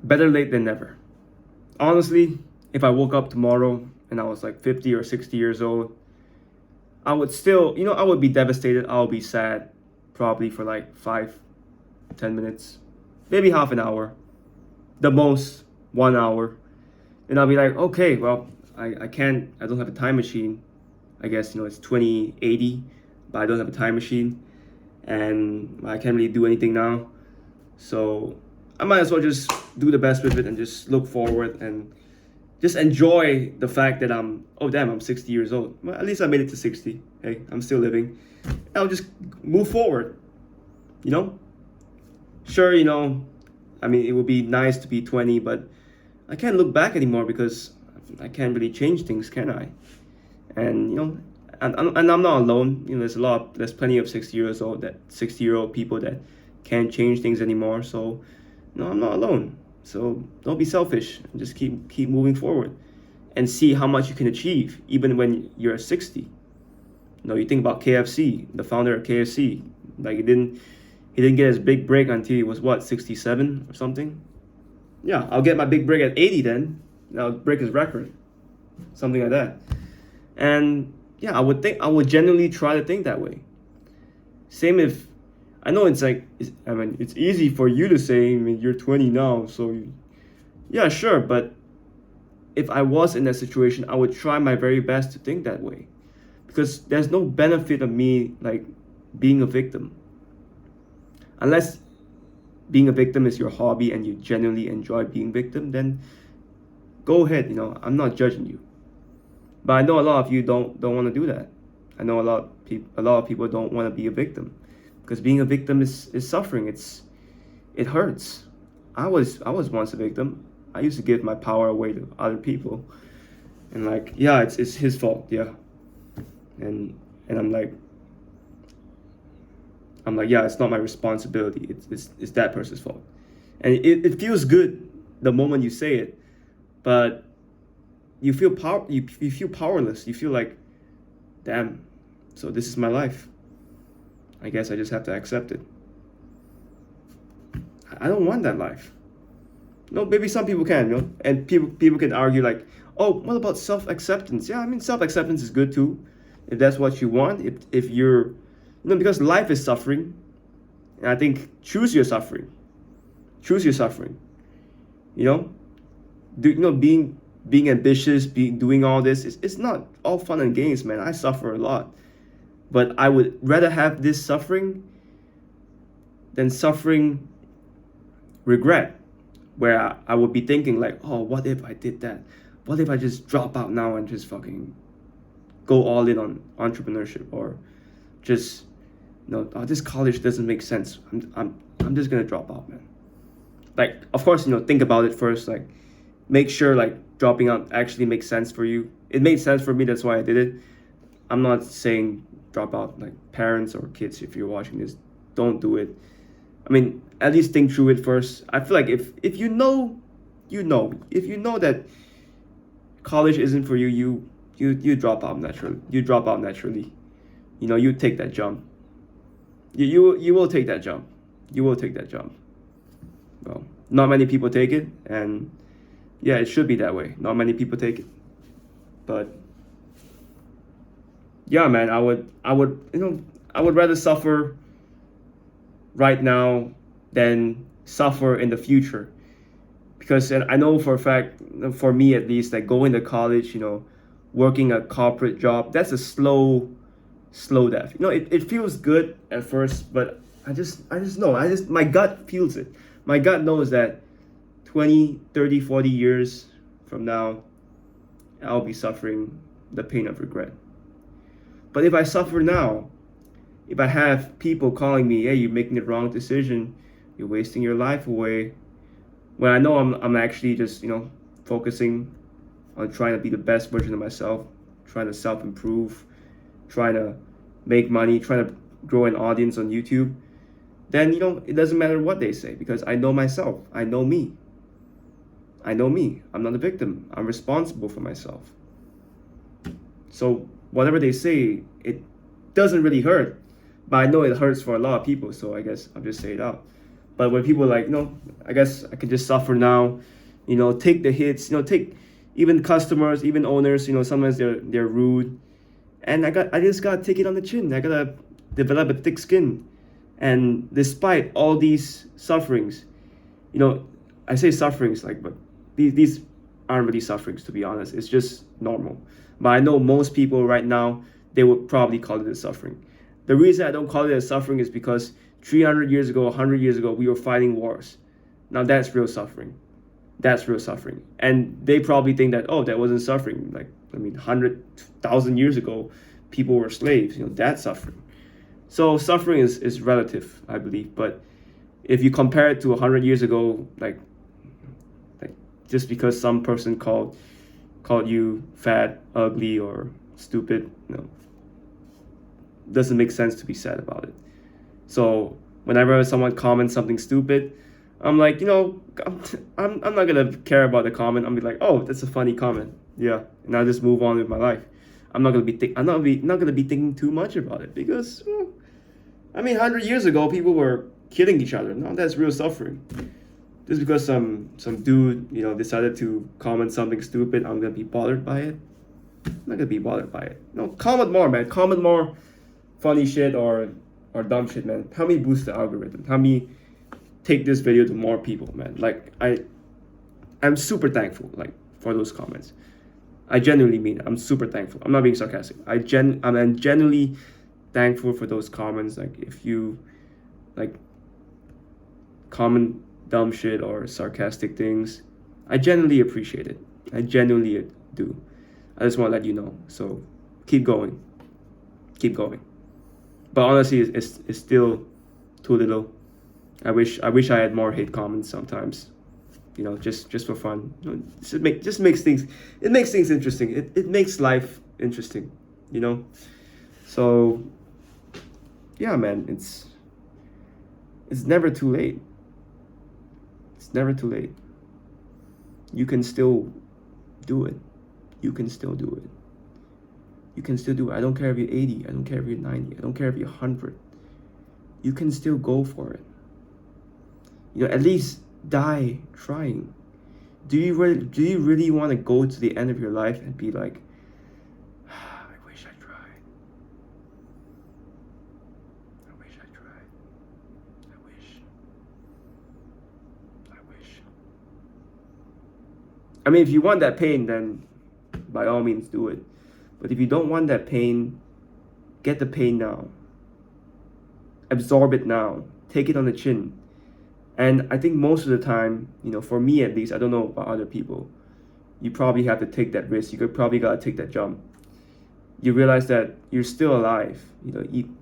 better late than never. Honestly, if I woke up tomorrow and I was like 50 or 60 years old, I would still, I would be devastated. I'll be sad probably for like 5, 10 minutes, maybe half an hour, the most 1 hour. And I'll be like, okay, well, I don't have a time machine. I guess, it's 2080, but I don't have a time machine and I can't really do anything now. So I might as well just do the best with it and just look forward and just enjoy the fact that I'm 60 years old. Well, at least I made it to 60. Hey, I'm still living. I'll just move forward, you know? Sure, I mean, it would be nice to be 20, but I can't look back anymore because I can't really change things, can I? And, and I'm not alone. There's plenty of 60-year-old people that can't change things anymore. So, I'm not alone. So don't be selfish. Just keep moving forward, and see how much you can achieve even when you're 60. You think about KFC, the founder of KFC. Like he didn't get his big break until he was what, 67 or something. Yeah, I'll get my big break at 80 then. I'll break his record, something like that. And yeah, I would genuinely try to think that way. Same if I know it's like, it's easy for you to say, you're 20 now, so yeah, sure. But if I was in that situation, I would try my very best to think that way, because there's no benefit of me like being a victim, unless being a victim is your hobby and you genuinely enjoy being victim. Then go ahead. I'm not judging you, but I know a lot of you don't want to do that. I know a lot of people don't want to be a victim, because being a victim is suffering. It hurts. I was once a victim. I used to give my power away to other people, and like, yeah, it's his fault, yeah, and I'm like, yeah, it's not my responsibility. It's that person's fault, and it feels good the moment you say it, but you feel you feel powerless. You feel like, damn, so this is my life. I guess I just have to accept it. I don't want that life. No, maybe some people can, and people can argue like, oh, what about self-acceptance? Yeah, I mean, self-acceptance is good too, if that's what you want. If you're, because life is suffering, and I think choose your suffering. Choose your suffering. Being ambitious, doing all this, it's not all fun and games, man. I suffer a lot. But I would rather have this suffering than suffering regret, where I would be thinking like, oh, what if I did that? What if I just drop out now and just fucking go all in on entrepreneurship, or just, oh, this college doesn't make sense. I'm just gonna drop out, man. Like, of course, think about it first. Like, make sure like dropping out actually makes sense for you. It made sense for me. That's why I did it. I'm not saying drop out. Like, parents or kids, if you're watching this, don't do it. I mean, at least think through it first. I feel like if you know, if you know that college isn't for you, you drop out naturally. You drop out naturally. You take that jump. You will take that jump. You will take that jump. Well, not many people take it, and yeah, it should be that way. Not many people take it, but yeah, man, I would rather suffer right now than suffer in the future, because I know for a fact, for me at least, like going to college, working a corporate job, that's a slow death. It feels good at first, but I just know, my gut feels it. My gut knows that 20, 30, 40 years from now, I'll be suffering the pain of regret. But if I suffer now, if I have people calling me, hey, you're making the wrong decision, you're wasting your life away, when I know I'm actually just, focusing on trying to be the best version of myself, trying to self-improve, trying to make money, trying to grow an audience on YouTube, then, it doesn't matter what they say, because I know myself. I know me. I'm not a victim. I'm responsible for myself. So whatever they say, it doesn't really hurt, but I know it hurts for a lot of people, so I guess I'll just say it out. But when people are like, I guess I can just suffer now, take the hits, take even customers, even owners, sometimes they're rude, and I just gotta take it on the chin. I gotta develop a thick skin, and despite all these sufferings, I say sufferings but these aren't really sufferings, to be honest. It's just normal. But I know most people right now, they would probably call it a suffering. The reason I don't call it a suffering is because 300 years ago, 100 years ago, we were fighting wars. Now that's real suffering. That's real suffering. And they probably think that, oh, that wasn't suffering. 100,000 years ago, people were slaves. That's suffering. So suffering is relative, I believe. But if you compare it to 100 years ago, just because some person called you fat, ugly, or stupid, doesn't make sense to be sad about it. So whenever someone comments something stupid, I'm like, I'm not gonna care about the comment. I'm be like, oh, that's a funny comment, yeah, and I'll just move on with my life. I'm not gonna be thinking too much about it because, 100 years ago people were killing each other. No, that's real suffering. Just because some dude decided to comment something stupid, I'm gonna be bothered by it. I'm not gonna be bothered by it. No, comment more, man. Comment more funny shit or dumb shit, man. Help me boost the algorithm. Help me take this video to more people, man. I'm super thankful for those comments. I genuinely mean it. I'm super thankful. I'm not being sarcastic. I'm genuinely thankful for those comments. If you comment dumb shit or sarcastic things, I genuinely appreciate it. I genuinely do. I just want to let you know. So keep going. But honestly, it's still too little. I wish I had more hate comments sometimes. Just for fun. Just makes things interesting. It makes life interesting. So yeah, man, it's never too late. It's never too late. You can still do it. You can still do it. You can still do it. I don't care if you're 80. I don't care if you're 90. I don't care if you're 100. You can still go for it. At least die trying. Do you really want to go to the end of your life and be like, I wish I tried. I wish I tried. I wish. If you want that pain, then by all means do it. But if you don't want that pain, get the pain now. Absorb it now. Take it on the chin. And I think most of the time, for me at least, I don't know about other people, you probably have to take that risk. You probably gotta take that jump. You realize that you're still alive.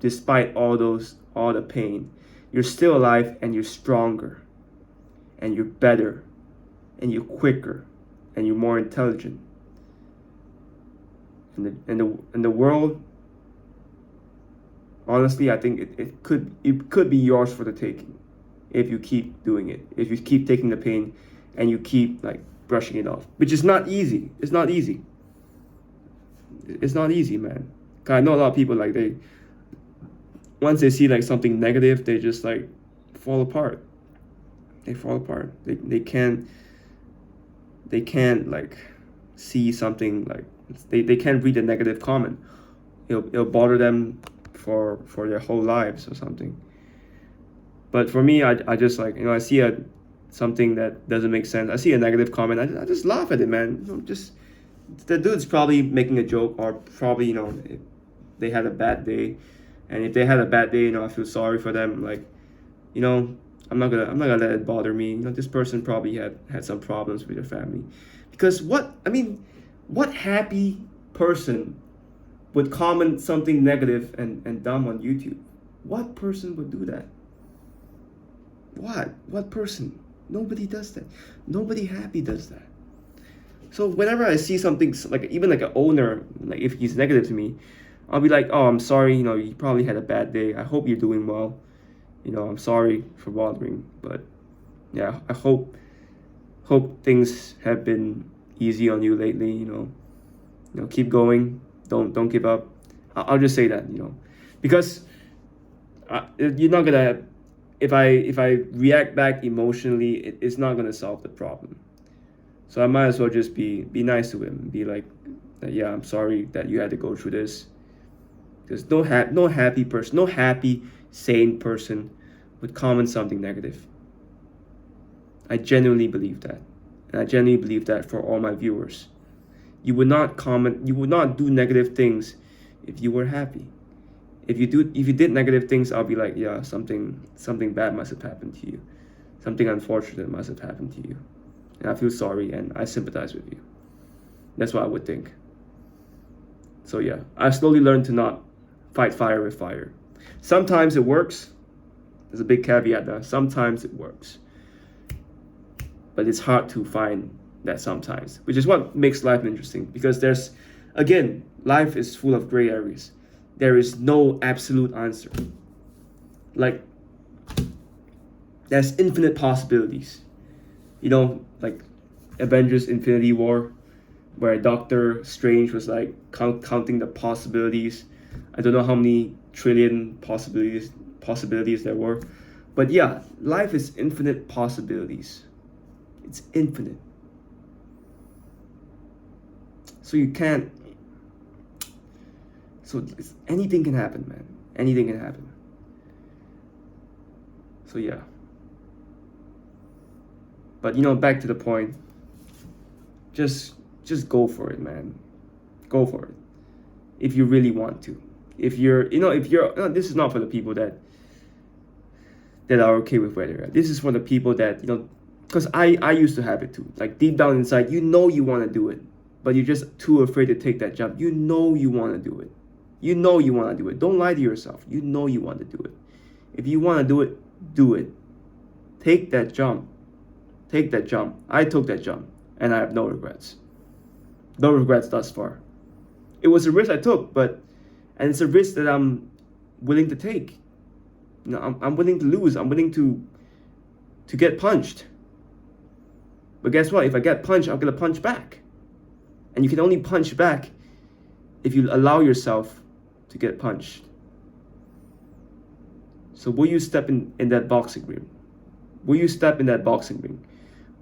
Despite all the pain, you're still alive, and you're stronger, and you're better, and you're quicker, and you're more intelligent. And the world, honestly, I think it could be yours for the taking if you keep doing it. If you keep taking the pain and you keep brushing it off, which is not easy. It's not easy. It's not easy, man. 'Cause I know a lot of people they once they see something negative, they just fall apart. They fall apart. They can't see something they can't read a negative comment. It'll bother them for their whole lives or something. But for me, I just I see something that doesn't make sense. I see a negative comment. I just laugh at it, man. Just the dude's probably making a joke, or probably if they had a bad day, and if they had a bad day, I feel sorry for them. I'm not gonna let it bother me. This person probably had some problems with their family, because what happy person would comment something negative and dumb on YouTube? What person would do that? What person? Nobody does that. Nobody happy does that. So whenever I see something even an owner, if he's negative to me, I'll be like, oh, I'm sorry, you probably had a bad day. I hope you're doing well. I'm sorry for bothering, but yeah, I hope things have been easy on you lately. Keep going. Don't give up. I'll just say that, because you're not gonna if I react back emotionally, it's not gonna solve the problem. So I might as well just be nice to him, be like, yeah, I'm sorry that you had to go through this. Because no happy person, no happy sane person would comment something negative. I genuinely believe that, and I genuinely believe that for all my viewers. You would not comment, you would not do negative things if you were happy. If you did negative things, I'll be like, yeah, something bad must have happened to you. Something unfortunate must have happened to you. And I feel sorry and I sympathize with you. That's what I would think. So yeah, I've slowly learned to not fight fire with fire. Sometimes it works. There's a big caveat there. Sometimes it works. But it's hard to find that sometimes, which is what makes life interesting, because again, life is full of gray areas. There is no absolute answer. Like, there's infinite possibilities. Like Avengers Infinity War, where Doctor Strange was like counting the possibilities. I don't know how many trillion possibilities there were. But yeah, life is infinite possibilities. It's infinite. So anything can happen, man. Anything can happen. So yeah. But back to the point. Just go for it, man. Go for it. If you really want to. If you're this is not for the people that are okay with where they're at. This is for the people that, because I used to have it too. Like, deep down inside, you want to do it, but you're just too afraid to take that jump. You want to do it. You want to do it. Don't lie to yourself. You want to do it. If you want to do it, do it. Take that jump. Take that jump. I took that jump, and I have no regrets. No regrets thus far. It was a risk I took, and it's a risk that I'm willing to take. I'm willing to lose. I'm willing to get punched. But guess what? If I get punched, I'm gonna punch back. And you can only punch back if you allow yourself to get punched. So will you step in that boxing ring? Will you step in that boxing ring?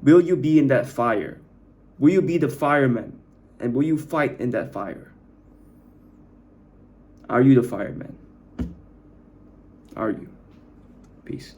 Will you be in that fire? Will you be the fireman? And will you fight in that fire? Are you the fireman? Are you? Peace.